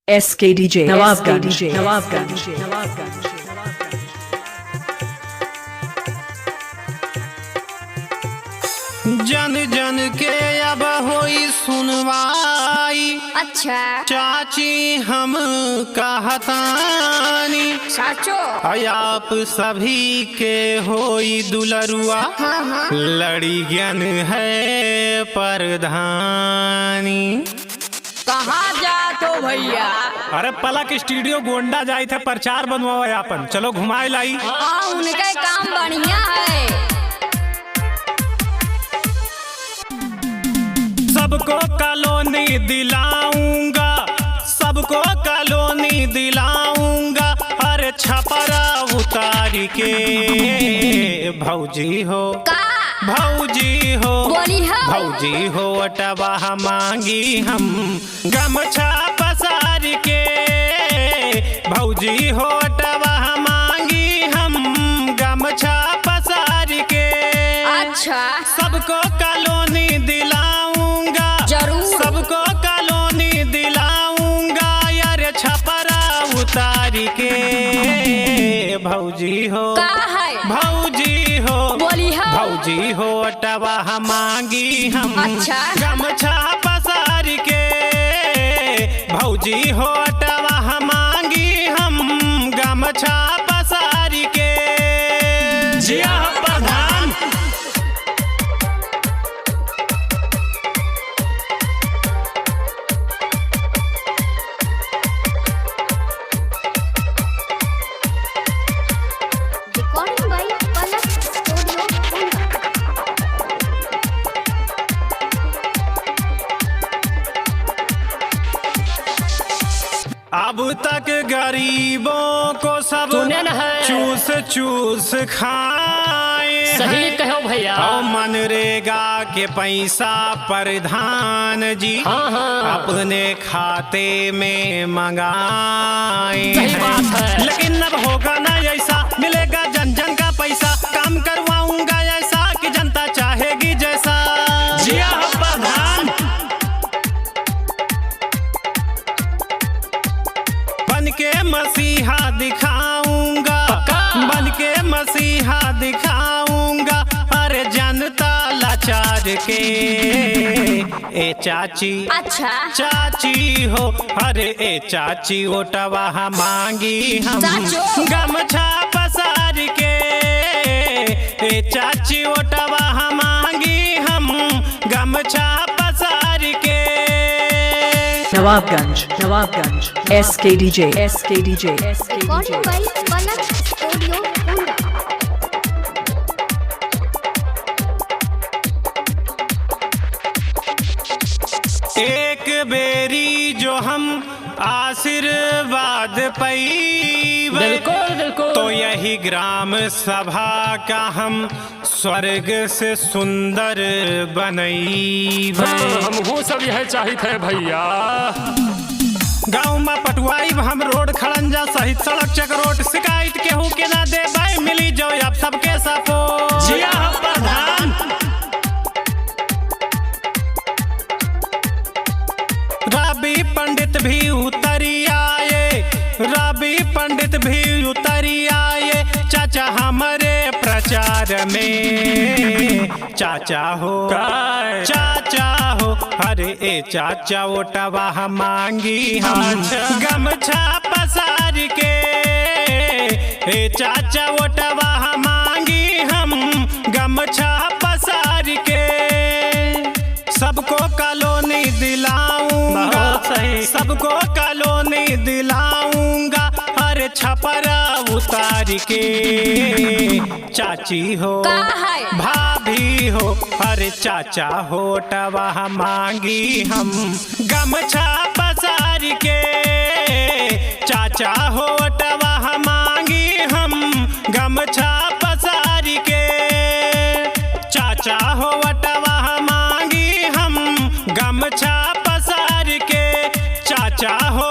SKDJ Nawabganj जन जन के अब होई सुनवाई। अच्छा चाची हम कहतानी साचो आप सभी के होई दुलरुआ। हाँ। लड़ियन है परधानी। कहाँ जातो भैया? अरे पलक स्टूडियो गोंडा जाए थे प्रचार बनवावे आपन, चलो घुमाए लाई। हाँ उनका काम बढ़िया है। सबको कॉलोनी दिलाऊंगा, सबको कॉलोनी दिलाऊंगा। अरे छपरा उतार के भौजी हो का भौजी हो बोली है भौजी हो अटवा मांगी हम गमछा पसार के। भौजी हो अटवा मांगी हम गमछा पसार के। अच्छा सबको कॉलोनी दिलाऊंगा, जरूर। सबको कॉलोनी दिलाऊंगा। यार छपरा उतार के भौजी हो का है भौजी हो बोली है भौजी हो अटवा मांगी हम अच्छा। गमछा पसार के। भौजी हो अटवा मांगी हम गमछा पसार के। जिया प्रधान रिकॉर्डिंग बाय पलक स्टूडियो अब तक गरीबों को सब सुने न है। चूस चूस खाए सही कहो भैया। और मनरेगा के पैसा प्रधान जी हाँ। अपने खाते में मंगाए सही बात है। लेकिन अब होगा ना ऐसा, मिलेगा जन जन का पैसा। काम करवाऊंगा ऐसा कि जनता चाहेगी जैसा। जिया प्रधान बन के मसीहा दिखाऊंगा, बन के मसीहा दिखाऊंगा। अरे जनता लाचार के ए चाची अच्छा चाची हो। अरे ए चाची ओटवा मांगी हम चाचो। गमछा पसार के। ए चाची ओटवा मांगी हम गमछा पसार के। Nawabganj SKDJ रिकॉर्डिंग बाय पलक स्टूडियो गोंडा। एक बेरी जो हम आशीर्वाद पाइबे, बिल्कुल बिल्कुल। तो यही ग्राम सभा का हम स्वर्ग से सुंदर बनैबे। हमहू सब यह चाहिए थे भैया। गाँव में पटुआई हम रोड खड़ंजा सहित सड़क चक्रोट। शिकायत केहू के ना दे भाई, मिली जो अब सबके सपोर्ट। जिया प्रधान रवि पंडित भी उतरी आए, रवि पंडित भी उतरी आए। चाचा हमारे प्रचार में चाचा हो चाचा हो। अरे ए चाचा ओटवा मांगी हम गमछा पसार के। ए चाचा ओटवा मांगी हम गमछा पसार के। सबको कॉलोनी दिलाऊंगा, सबको कॉलोनी दिलाऊंगा। अरे छपरा उतार के चाची हो का है भाभी हो। अरे चाचा होटवा मांगी हम गमछा पसार के। चाचा होटवा मांगी हम गमछा पसार के। चाचा होटवा मांगी हम गमछा पसार के। चाचा हो